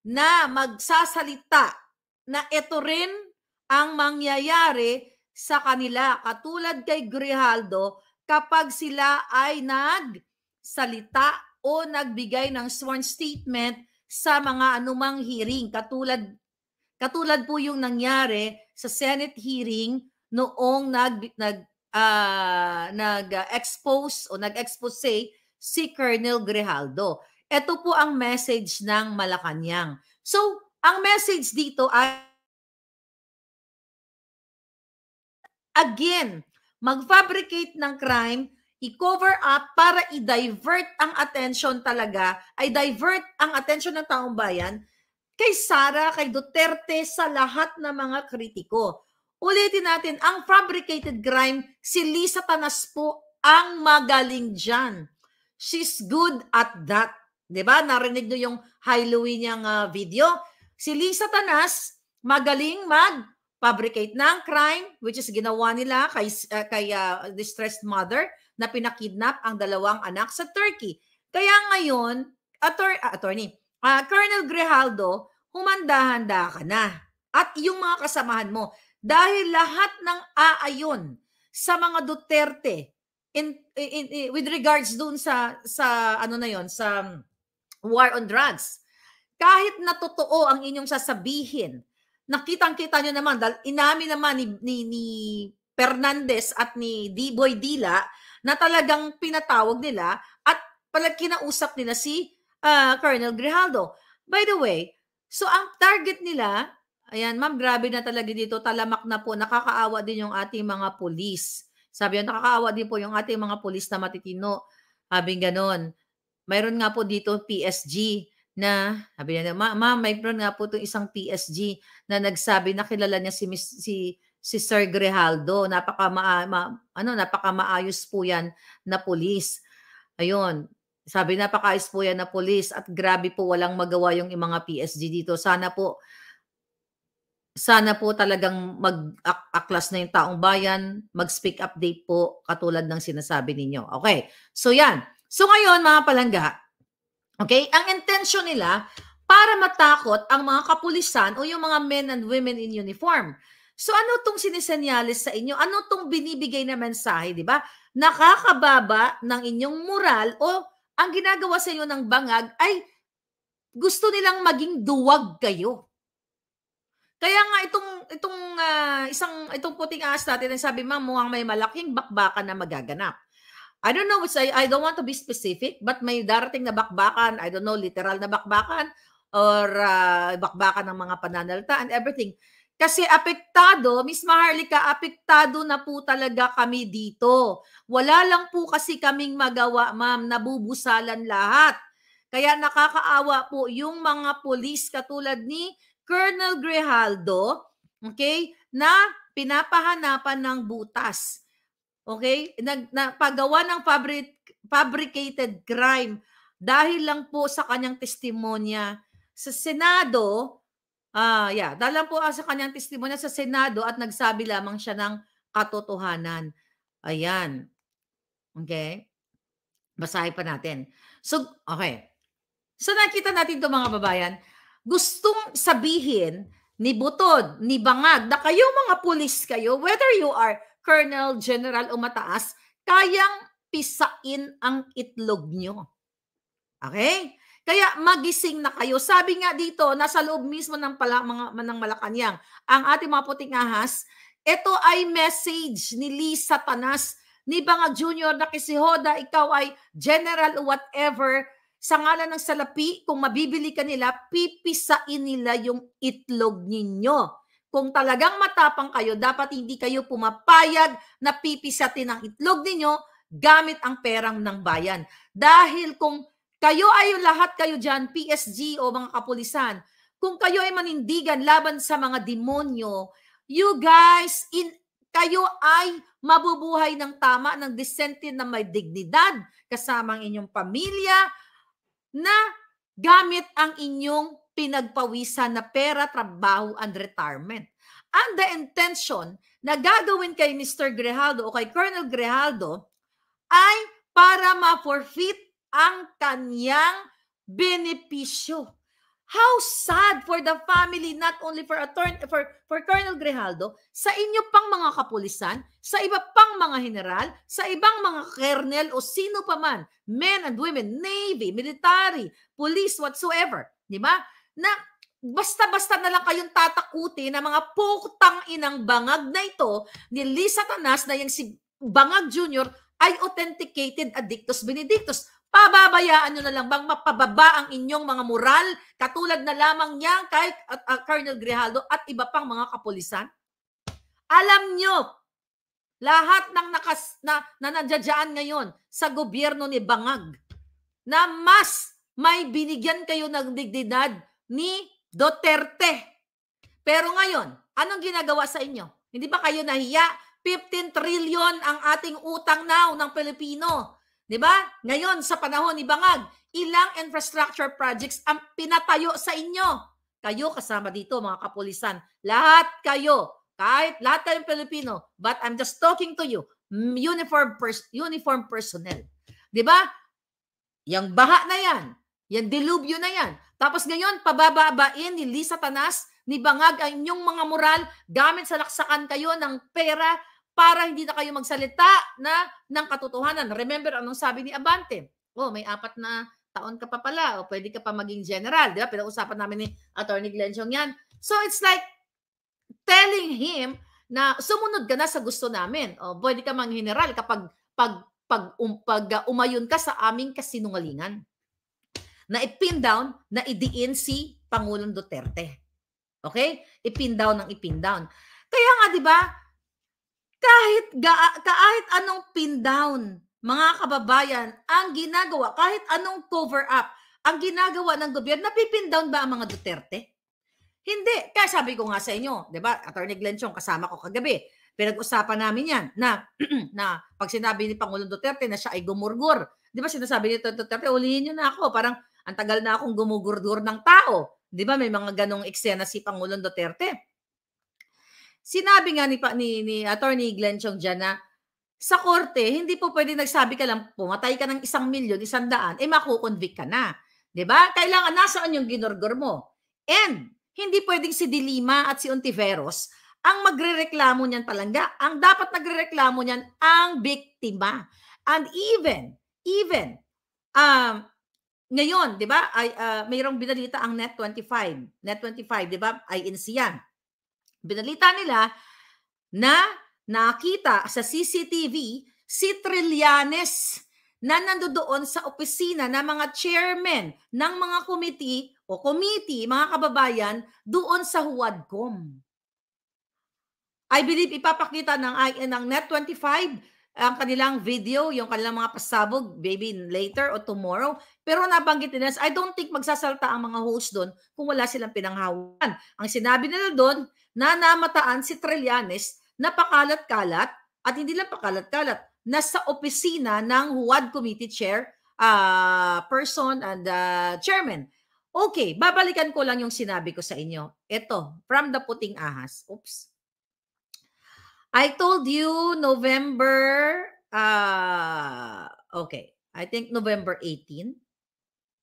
na magsasalita na ito rin ang mangyayari sa kanila. Katulad kay Grijaldo, kapag sila ay nagsalita o nagbigay ng sworn statement sa mga anumang hearing. Katulad po yung nangyari sa Senate hearing noong nag-expose o nag-expose si Colonel Grijaldo. Ito po ang message ng Malacanang. So, ang message dito ay again, mag-fabricate ng crime, i-cover up para i-divert ang attention talaga, ay divert ang attention ng taong bayan kay Sara, kay Duterte, sa lahat ng mga kritiko. Ulitin natin, ang fabricated crime, si Lisa Tanas po ang magaling dyan. She's good at that. Diba? Narinig nyo yung Halloween niyang video. Si Lisa Tanas, magaling mag-fabricate ng crime, which is ginawa nila kay distressed mother na pinakidnap ang dalawang anak sa Turkey. Kaya ngayon, Colonel Grijaldo, humanda-handa ka na. At yung mga kasamahan mo, dahil lahat ng aayon sa mga Duterte with regards dun sa ano na yon, sa war on drugs, kahit na totoo ang inyong sasabihin, nakitang-kita nyo naman, dahil inamin naman ni Fernandez at ni D-Boy Dila na talagang pinatawag nila at kinausap nila si Colonel Grijaldo. By the way, so ang target nila, ayan, ma'am, grabe na talaga dito, talamak na po, nakakaawa din yung ating mga pulis. Sabi yun, nakakaawa din po yung ating mga pulis na matitino. Sabi ganon. Mayroon nga po dito PSG na, sabi niya, ma'am, mayroon nga po itong isang PSG na nagsabi na kilala niya si Sir Grijaldo. Napakamaayos po yan na pulis. Ayun. Sabi, napakaayos po yan na pulis at grabe po walang magawa yung mga PSG dito. Sana po talagang mag-aklas na yung taong bayan, mag-speak update po katulad ng sinasabi ninyo. Okay. So yan. So ngayon mga palangga, okay, ang intention nila para matakot ang mga kapulisan o yung mga men and women in uniform. So ano tong sinisenyalis sa inyo? Ano tong binibigay na mensahe, di ba? Nakakababa ng inyong moral o ang ginagawa sa inyo ng bangag ay gusto nilang maging duwag kayo. Kaya nga itong puting ahas natin, sabi, ma'am, mukhang may malaking bakbakan na magaganap. I don't know, I don't want to be specific, but may darating na bakbakan, I don't know, literal na bakbakan or bakbakan ng mga pananalita and everything. Kasi apektado, Miss Maharlika, apektado na po talaga kami dito. Wala lang po kasi kaming magawa, ma'am, nabubusalan lahat. Kaya nakakaawa po yung mga pulis katulad ni Colonel Grijaldo, okay, na pinapahanapan ng butas. Okay? Paggawa ng fabricated crime dahil lang po sa kanyang testimonya sa Senado. Dahil lang po sa kanyang testimonya sa Senado at nagsabi lamang siya ng katotohanan. Ayan. Okay? Basahin pa natin. So, okay. So, nakita natin ito mga babayan. Gustong sabihin ni Butod, ni Bangag, na kayo mga pulis kayo, whether you are Colonel, General o mataas, kayang pisain ang itlog nyo. Okay? Kaya magising na kayo. Sabi nga dito, nasa loob mismo ng Malacanang, ang ating mga puting ahas, ito ay message ni Lisa Tanas, ni Bangag Jr. na kisihoda, ikaw ay general o whatever, sa ngalan ng salapi, kung mabibili ka nila, pipisain nila yung itlog ninyo. Kung talagang matapang kayo, dapat hindi kayo pumapayag na pipisatin ang itlog ninyo gamit ang perang ng bayan. Dahil kung kayo ay lahat kayo dyan, PSG o mga kapulisan, kung kayo ay manindigan laban sa mga demonyo, you guys, kayo ay mabubuhay ng tama, ng decente na may dignidad, kasama ang inyong pamilya, na gamit ang inyong pinagpawisan na pera, trabaho, and retirement. And the intention na gagawin kay Mr. Grijaldo o kay Colonel Grijaldo ay para ma-forfeit ang kanyang benepisyo. How sad for the family, not only for Colonel Grijaldo, sa inyo pang mga kapulisan, sa iba pang mga general, sa ibang mga colonel o sino pa man, men and women, Navy, military, police, whatsoever. Di ba? Na basta-basta na lang kayong tatakuti na mga putang inang bangag na ito ni Lisa Tanas na yung si Bangag Jr. ay authenticated addictus benedictus. Pababayaan nyo na lang bang mapababa ang inyong mga moral katulad na lamang niya kay Colonel Grijaldo at iba pang mga kapulisan? Alam nyo, lahat ng nandiyan ngayon sa gobyerno ni Bangag na mas may binigyan kayo ng dignidad ni Duterte. Pero ngayon, anong ginagawa sa inyo? Hindi ba kayo nahiya? 15 trillion ang ating utang now ng Pilipino. Di ba? Ngayon, sa panahon ni Bangag, ilang infrastructure projects ang pinatayo sa inyo. Kayo kasama dito, mga kapulisan. Lahat kayo. Kahit lahat kayong Pilipino. But I'm just talking to you. Uniform personnel. Di ba? Yang baha na yan. Yang dilubyo na yan. Tapos ngayon, pabababain ni Lisa Tanas, ni Bangag ang inyong mga moral gamit sa laksakan kayo ng pera para hindi na kayo magsalita ng katotohanan. Remember, anong sabi ni Abante? Oh, may 4 na taon ka pa pala o pwede ka pa maging general. Di ba? Pinag-usapan namin ni Atty. Glenchong yan. So, it's like telling him na sumunod ka na sa gusto namin. O, pwede ka mang general kapag umayon ka sa aming kasinungalingan. Na ipin down, na idiin si Pangulong Duterte. Okay? Ipin down ng ipin down. Kaya nga, di ba, kahit anong pin down, mga kababayan, ang ginagawa, kahit anong cover up, ang ginagawa ng gobyerno, napipin down ba ang mga Duterte? Hindi. Kaya sabi ko nga sa inyo, di ba, Atty. Glenchong, kasama ko kagabi, pinag-usapan namin yan, na pag sinabi ni Pangulong Duterte na siya ay gumurgur, di ba sinasabi ni Duterte, ulihin nyo na ako, parang ang tagal na akong gumugurdur ng tao. Di ba, may mga ganong eksena si Pangulong Duterte. Sinabi nga ni Atty. Glenchong dyan na sa korte, hindi po pwede nagsabi ka lang, pumatay ka ng 1,000,000, 100, makukonvict ka na. Diba? Kailangan nasaan yung ginurgur mo. And hindi pwedeng si Dilima at si Ontiveros ang magrereklamo niyan palangga. Ang dapat nagrereklamo niyan ang biktima. And even, ngayon, di ba, mayroong binalita ang Net25. Net25, di ba, INC yan. Binalita nila na nakita sa CCTV si Trillanes na nandoon sa opisina ng mga chairman ng mga committee, mga kababayan, doon sa Huwadcom. I believe ipapakita ng Net25 ang kanilang video, yung kanilang mga pasabog, maybe later or tomorrow. Pero nabanggit nila, I don't think magsasalta ang mga host doon kung wala silang pinanghawan. Ang sinabi nila doon, na namataan si Trillanes na pakalat-kalat at hindi lang pakalat-kalat, nasa opisina ng Huwad Committee Chair, person and chairman. Okay, babalikan ko lang yung sinabi ko sa inyo. Ito, from the Puting Ahas. Oops. I told you November, okay, I think November 18.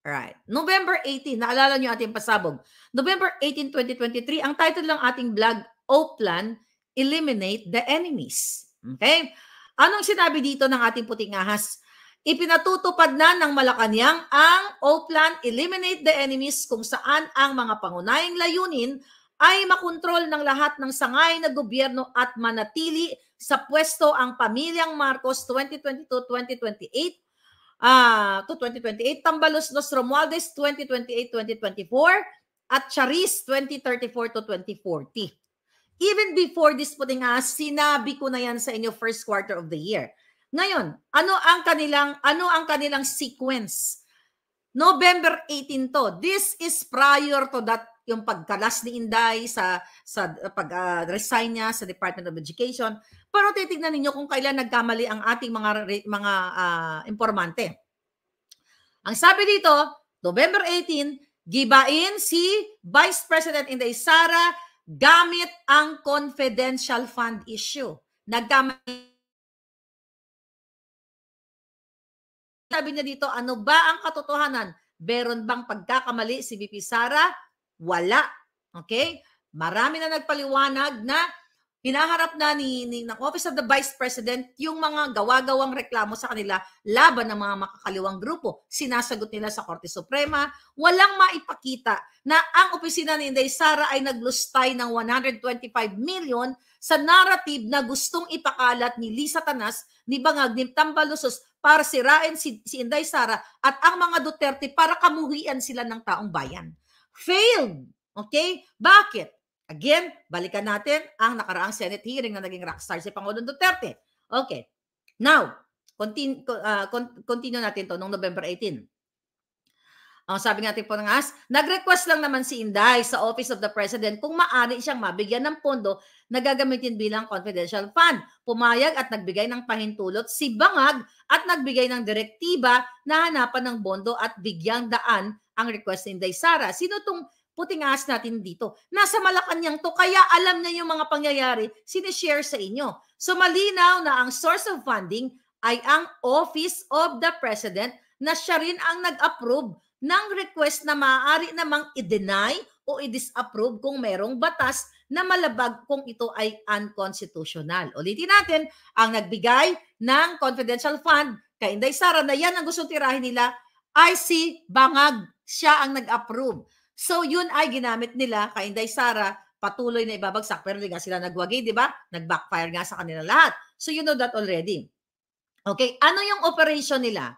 Right. November 18, naalala nyo ating pasabog. November 18, 2023, ang title ng ating vlog, O-Plan, Eliminate the Enemies. Okay? Anong sinabi dito ng ating Puting Ahas? Ipinatutupad na ng Malacanang ang O-Plan, Eliminate the Enemies, kung saan ang mga pangunahing layunin ay makontrol ng lahat ng sangay na gobyerno at manatili sa pwesto ang pamilyang Marcos 2022-2028 to 2028, Tambalos Los Romualdez 2028-2024, at Charis 2034 to 2040. Even before this Puting Ahas, sinabi ko na yan sa inyo first quarter of the year. Ngayon, ano ang kanilang sequence? November 18 to. This is prior to that, yung pagkalas ni Inday sa pag-resign niya sa Department of Education. Pero titignan ninyo kung kailan nagkamali ang ating mga informante. Ang sabi dito, November 18, gibain si Vice President Inday Sara gamit ang confidential fund issue. Nagkamali. Sabi niya dito, ano ba ang katotohanan Meron bang pagkakamali si VP Sara? Wala. Okay? Marami na nagpaliwanag na hinaharap na ng Office of the Vice President yung mga gawa-gawang reklamo sa kanila laban ng mga makakaliwang grupo. Sinasagot nila sa Korte Suprema. Walang maipakita na ang opisina ni Inday Sara ay naglustay ng 125 million sa narrative na gustong ipakalat ni Lisa Tanas, ni Bangag, ni Tambalusos para sirain si Inday Sara at ang mga Duterte para kamuhian sila ng taong bayan. Failed. Okay? Bakit? Again, balikan natin ang nakaraang Senate hearing na naging rockstar si Pangulong Duterte. Okay. Now, continue natin to noong November 18. Sabi natin po ng nag-request lang naman si Inday sa Office of the President kung maaari siyang mabigyan ng pondo na gagamitin bilang confidential fund. Pumayag at nagbigay ng pahintulot si Bangag at nagbigay ng direktiba na hanapan ng bondo at bigyang daan ang request ni Inday Sara. Sino tong puting ahas natin dito? Nasa Malacanang to, kaya alam niya yung mga pangyayari, sinishare sa inyo. So malinaw na ang source of funding ay ang Office of the President na siya rin ang nag-approve ng request na maaari namang i-deny o i-disapprove kung merong batas na malabag kung ito ay unconstitutional. Ulitin natin, ang nagbigay ng confidential fund kay Inday Sara na yan ang gustong tirahin nila ay si Bangag. Siya ang nag-approve. So yun ay ginamit nila kay Inday Sara, patuloy na ibabagsak, pero hindi nga sila nagwagi, di ba? Nag-backfire nga sa kanila lahat. So you know that already. Okay, ano yung operation nila?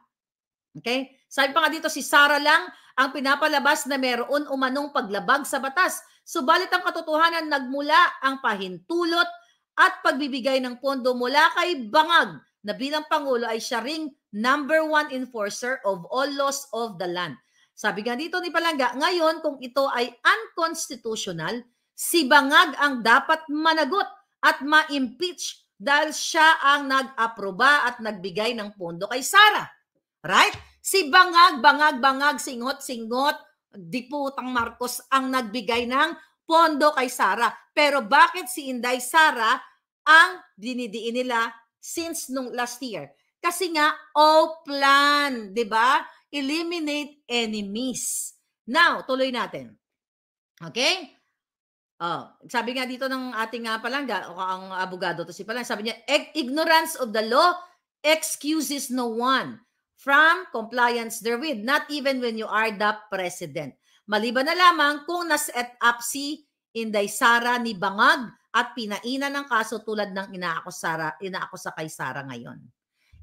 Okay? Sabi pa nga dito, si Sara lang ang pinapalabas na meron umanong paglabag sa batas. Subalit ang katotohanan, nagmula ang pahintulot at pagbibigay ng pondo mula kay Bangag na bilang Pangulo ay siya ring #1 enforcer of all laws of the land. Sabi nga dito ni Palangga, ngayon kung ito ay unconstitutional, si Bangag ang dapat managot at ma-impeach dahil siya ang nag-aproba at nagbigay ng pondo kay Sara. Right? Si Bangag, singot, Diputang Marcos ang nagbigay ng pondo kay Sara. Pero bakit si Inday Sara ang dinidiin nila since nung last year? Kasi nga, plan, di ba? Eliminate enemies. Now, tuloy natin. Okay? Sabi nga dito ng ating Palangga, ang abogado to si Palangga, sabi niya, ignorance of the law excuses no one from compliance therewith, not even when you are the president. Maliban na lamang kung nas-set up si Inday Sara ni Bangag at pinainan ng kaso tulad ng inaakusa kay Sara ngayon.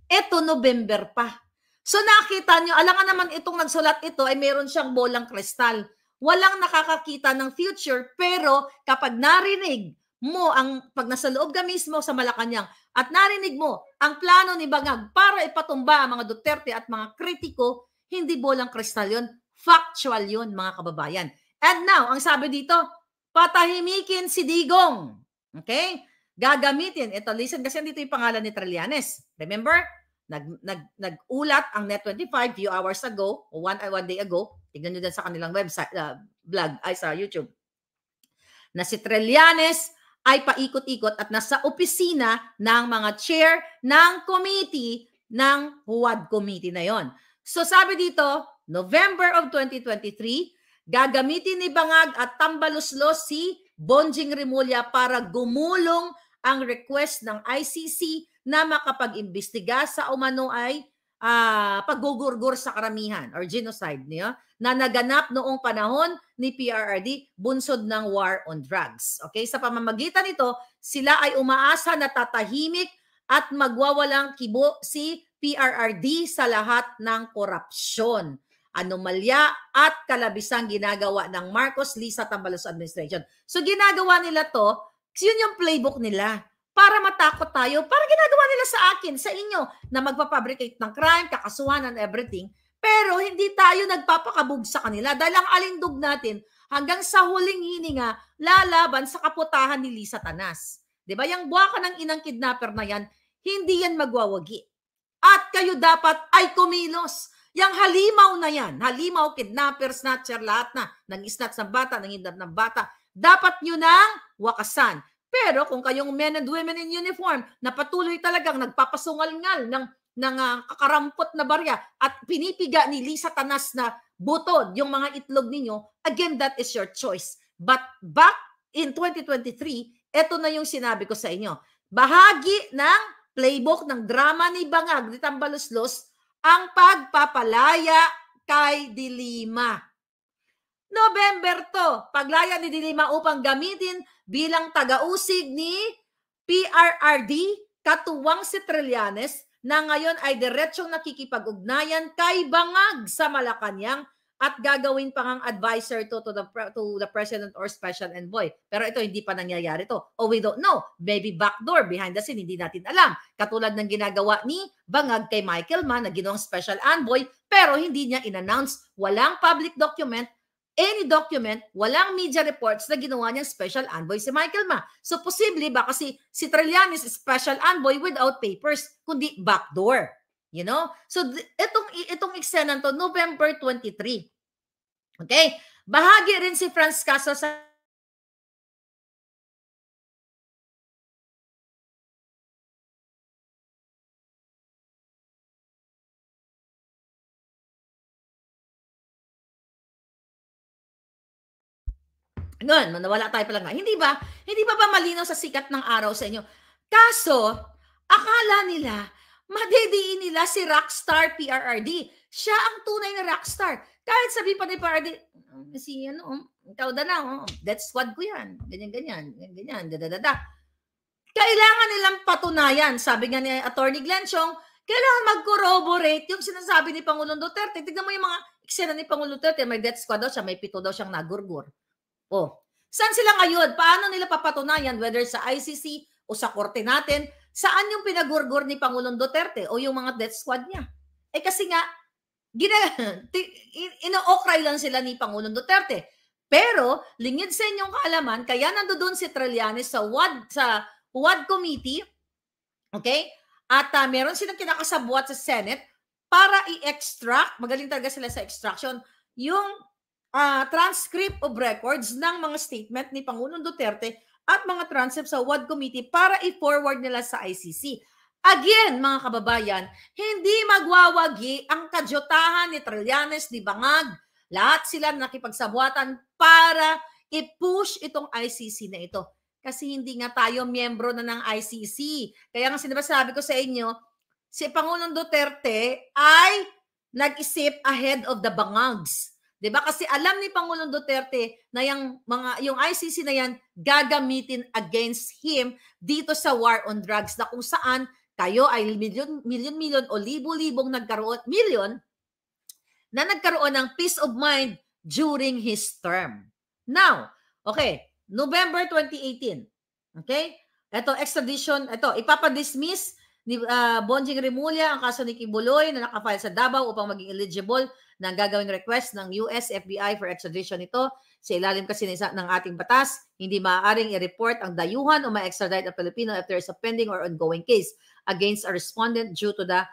Ito, November pa. So nakita nyo, alangan naman itong nagsulat ito ay meron siyang bolang kristal. Walang nakakakita ng future, pero kapag narinig mo, pag nasa loob ka mismo sa Malacanang at narinig mo ang plano ni Bangag para ipatumba ang mga Duterte at mga kritiko, hindi bolang kristal yun, factual yun, mga kababayan. And now, ang sabi dito, patahimikin si Digong. Okay? Gagamitin. Ito, listen, kasi dito yung pangalan ni Trillanes. Remember? Nag-ulat ang Net25 few hours ago, o one day ago, tignan nyo din sa kanilang website, blog, ay sa YouTube, na si Trillanes ay paikot-ikot at nasa opisina ng mga chair ng committee ng Huwad Committee na yon. So sabi dito, November of 2023, gagamitin ni Bangag at Tambaluslos si Bonjing Rimulya para gumulong ang request ng ICC na makapag-imbestiga sa umano ay paggugurgur sa karamihan or genocide niya na naganap noong panahon ni PRRD, bunsod ng war on drugs. Okay, sa pamamagitan nito, sila ay umaasa na tatahimik at magwawalang kibo si PRRD sa lahat ng korupsyon, anomalya at kalabisang ginagawa ng Marcos Lisa Tambalos administration. So ginagawa nila to, yun yung playbook nila. Para matakot tayo, para ginagawa nila sa akin, sa inyo, na magpapabricate ng crime, kakasuhan and everything, pero hindi tayo nagpapakabog sa kanila dahil ang alindog natin hanggang sa huling hininga lalaban sa kaputahan ni Lisa Tanas. Diba? Yung buwaka ng inang kidnapper na yan, hindi yan magwawagi. At kayo dapat ay kumilos. Yung halimaw na yan, halimaw, kidnapper, snatcher, lahat na, nang snatch ng bata, nang hindap ng bata, dapat nyo nang wakasan. Pero kung kayong men and women in uniform na patuloy talagang nagpapasungal-ngal ng ng kakarampot na barya at pinipiga ni Lisa Tanas na butod yung mga itlog ninyo, again, that is your choice. But back in 2023, eto na yung sinabi ko sa inyo. Bahagi ng playbook ng drama ni Bangag, ni Tambaluslos, ang pagpapalaya kay Dilima. November to, paglaya ni Dilima upang gamitin bilang tagausig ni PRRD, katuwang si Trillanes, na ngayon ay diretsong nakikipag-ugnayan kay Bangag sa Malacanang at gagawin pa ngang advisor to the president or special envoy. Pero ito, hindi pa nangyayari to. Oh, we don't know. Maybe backdoor, behind the scene, hindi natin alam. Katulad ng ginagawa ni Bangag kay Michael Mann na ginawang special envoy, pero hindi niya in-announce. Walang public document, any document, walang media reports na ginawa niyang special envoy si Michael Mann. So, posible ba kasi si Trillanes is special envoy without papers, kundi backdoor. You know? So, itong eksena to, November 23. Okay? Bahagi rin si Franz Caso sa Ngayon, nawala tayo pala nga. Hindi ba malinaw sa sikat ng araw sa inyo? Kaso, akala nila, madediin nila si rockstar PRRD. Siya ang tunay na rockstar. Kahit sabi pa ni PRRD, ikaw na, death squad ko yan. Ganyan, dadadada. Kailangan nilang patunayan, sabi nga ni Attorney Glenn Chong, kailangan mag-corroborate yung sinasabi ni Pangulong Duterte. Tignan mo yung mga eksena ni Pangulong Duterte, may death squad daw siya, may 7 daw siyang nagurgur. Oh, saan sila ngayon? Paano nila papatunayan, whether sa ICC o sa korte natin, saan yung pinagurgur ni Pangulong Duterte o yung mga death squad niya? Eh kasi nga, ino-okray lang sila ni Pangulong Duterte. Pero, lingid sa inyong kaalaman, kaya nandoon si Trillanes sa WAD committee, okay? At meron silang kinakasabwat sa Senate para i-extract, magaling talaga sila sa extraction, yung transcript of records ng mga statement ni Pangulong Duterte at mga transcript sa WAD committee para i-forward nila sa ICC. Again, mga kababayan, hindi magwawagi ang kajotahan ni Trillanes, ni Bangag. Lahat sila nakipagsabuatan para i-push itong ICC na ito. Kasi hindi nga tayo miyembro na ng ICC. Kaya nga sinasabi ko sa inyo, si Pangulong Duterte ay nag-isip ahead of the Bangags. 'Di ba? Kasi alam ni Pangulong Duterte na yung ICC na yan gagamitin against him dito sa war on drugs na kung saan kayo ay milyon o libo-libong nagkaroon ng peace of mind during his term. Now, okay, November 2018. Okay? Ito extradition, ipapadismiss ni Bonjing Remulla ang kaso ni Kibuloy na nakafile sa Davao upang maging eligible ng gagawing request ng US FBI for extradition ito. Sa ilalim kasi ng ating batas, hindi maaaring i-report ang dayuhan o ma-extradite ang Pilipino if there is a pending or ongoing case against a respondent due to the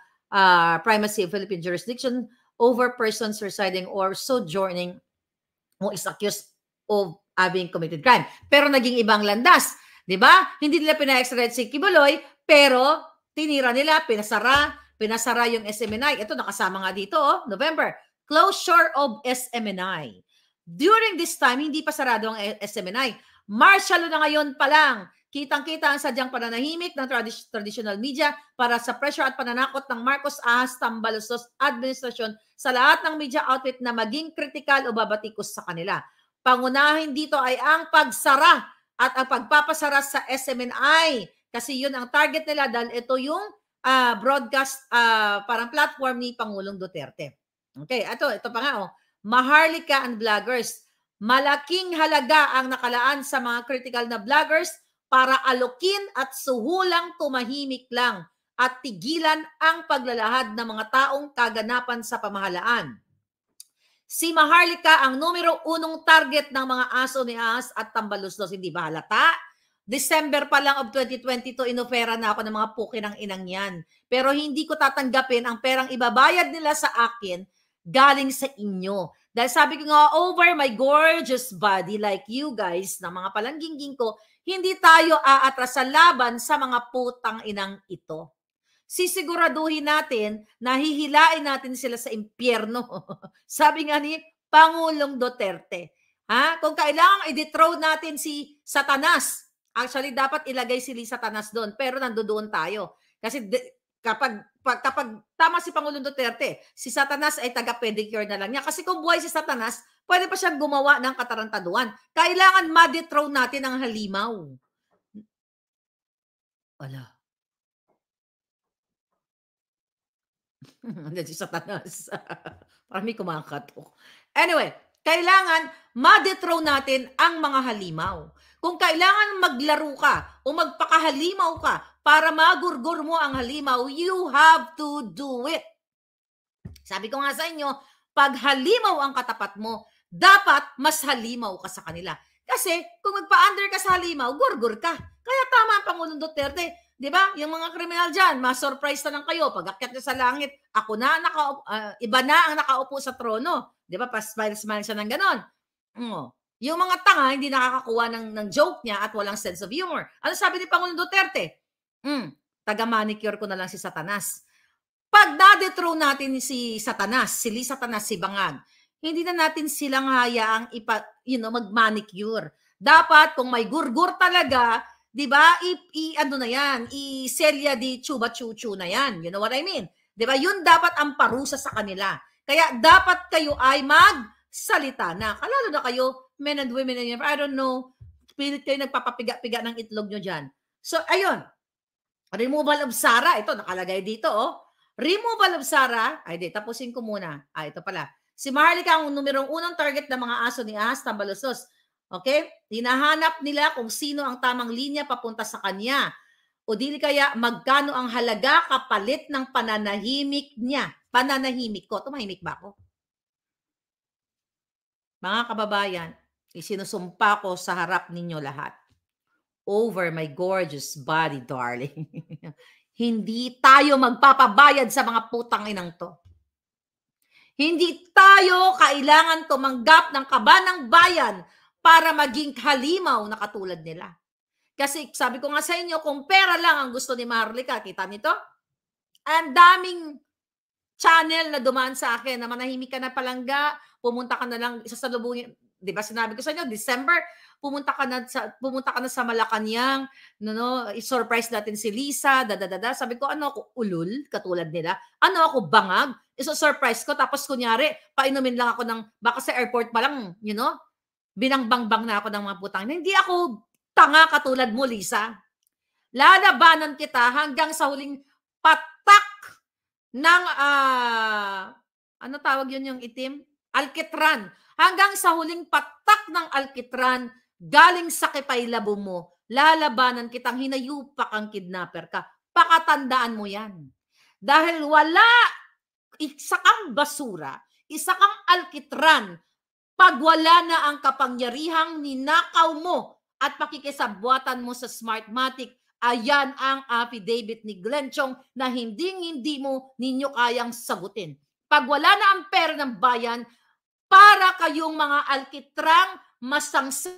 primacy of Philippine jurisdiction over persons residing or sojourning who is accused of having committed crime. Pero naging ibang landas. Di ba? Hindi nila pina-extradite si Kibuloy, pero tinira nila, pinasara yung SMNI. Ito, nakasama nga dito, November. Closure of SMNI. During this time, hindi pa sarado ang SMNI. Martial na ngayon pa lang. Kitang-kita ang sadyang pananahimik ng traditional media para sa pressure at pananakot ng Marcos Ahas Tambaluslos administrasyon sa lahat ng media outlet na maging kritikal o babatikos sa kanila. Pangunahin dito ay ang pagsara at ang pagpapasara sa SMNI kasi yun ang target nila dahil ito yung broadcast parang platform ni Pangulong Duterte. Okay, ito pa nga Maharlika and vloggers. Malaking halaga ang nakalaan sa mga critical na vloggers para alokin at suhulang tumahimik lang at tigilan ang paglalahad ng mga taong kaganapan sa pamahalaan. Si Maharlika ang numero 1 target ng mga aso ni Ahas at Tambaluslos. Hindi ba halata? December pa lang of 2022, inofera na ako ng mga puki ng inang yan. Pero hindi ko tatanggapin ang perang ibabayad nila sa akin galing sa inyo. Dahil sabi ko nga, over my gorgeous body like you guys, na mga palanggingking ko, hindi tayo aatras sa laban sa mga putang inang ito. sisiguraduhin natin na hihilain natin sila sa impyerno. Sabi nga ni Pangulong Duterte. Ha? Kung kailangang i-dethrone natin si Satanas, actually dapat ilagay si Satanas doon, pero nandoon tayo. Kasi kapag tama si Pangulong Duterte, si Satanas ay taga-pedicure na lang niya. Kasi kung buhay si Satanas, pwede pa siyang gumawa ng katarantaduhan. Kailangan ma-dethrone natin ang halimaw. Wala. Nandiyan si Satanas. Parang may kumakatok. Anyway, kailangan ma-dethrone natin ang mga halimaw. Kung kailangan maglaro ka o magpakahalimaw ka para magurgur mo ang halimaw, you have to do it. Sabi ko nga sa inyo, pag halimaw ang katapat mo, dapat mas halimaw ka sa kanila. Kasi kung magpa-under ka sa halimaw, gurgur ka. Kaya tama ang Pangulong Duterte. Di ba? Yung mga kriminal dyan, ma-surprise na lang kayo. Pag akyat nyo sa langit, ako na, iba na ang nakaupo sa trono. Di ba? Pa-smile-smile siya ng ganon. Yung mga tanga, hindi nakakakuha ng joke niya at walang sense of humor. Ano sabi ni Pangulong Duterte? Taga-manicure ko na lang si Satanas. Pag na-dethrone natin si Satanas, si Satanas, si Bangag, hindi na natin silang hayaang mag-manicure. Dapat kung may gurgur talaga, 'di ba? Ano na 'yan? I-selya di chuba-chuchu na 'yan. You know what I mean? 'Di ba? 'Yun dapat ang parusa sa kanila. Kaya dapat kayo ay magsalita na. Lalo na kayo, men and women, I don't know, pilit kayo nagpapapiga-piga ng itlog nyo dyan. So, ayun. Removal of SARA. Ito, nakalagay dito, oh. Removal of SARA. Ay, di, tapusin ko muna. Ito pala. Si Maharlika ang numerong unang target ng mga aso ni Ahas Tambaluslos. Okay? Hinahanap nila kung sino ang tamang linya papunta sa kanya. O dili kaya magkano ang halaga kapalit ng pananahimik niya. Pananahimik ko. Tumahimik ba ako? Mga kababayan, isinusumpa ko sa harap ninyo lahat. Over my gorgeous body, darling. Hindi tayo magpapabayad sa mga putang inang to. Hindi tayo kailangan tumanggap ng kaba ng bayan para maging halimaw na katulad nila. Kasi sabi ko nga sa inyo, kung pera lang ang gusto ni Maharlika, kita nito? Ang daming channel na dumaan sa akin na manahimik ka na palangga, pumunta ka na lang sasalubungin. 'Di ba sinabi ko sa inyo, December, pumunta ka na sa Malacanang, i-surprise natin si Lisa, Sabi ko, ano ako, ulul, katulad nila? Ano ako, bangag? Iso-surprise ko, tapos kunyari, painumin lang ako ng, baka sa airport pa lang, binangbangbang na ako ng mga putang. Hindi ako tanga katulad mo, Lisa. Lalabanan kita hanggang sa huling patak ng, ano tawag yun yung itim? Alkitran. Hanggang sa huling patak ng alkitran, galing sa kipaylabo mo, lalabanan kitang hinayupak ang kidnapper ka. Pakatandaan mo yan. Dahil wala, isa kang basura, isa kang alkitran, pag wala na ang kapangyarihang ninakaw mo at pakikisabwatan mo sa Smartmatic, ayan ang affidavit ni Glenn Chong na ninyo kayang sagutin. Pag wala na ang pera ng bayan, para kayong mga alkitrang masangsa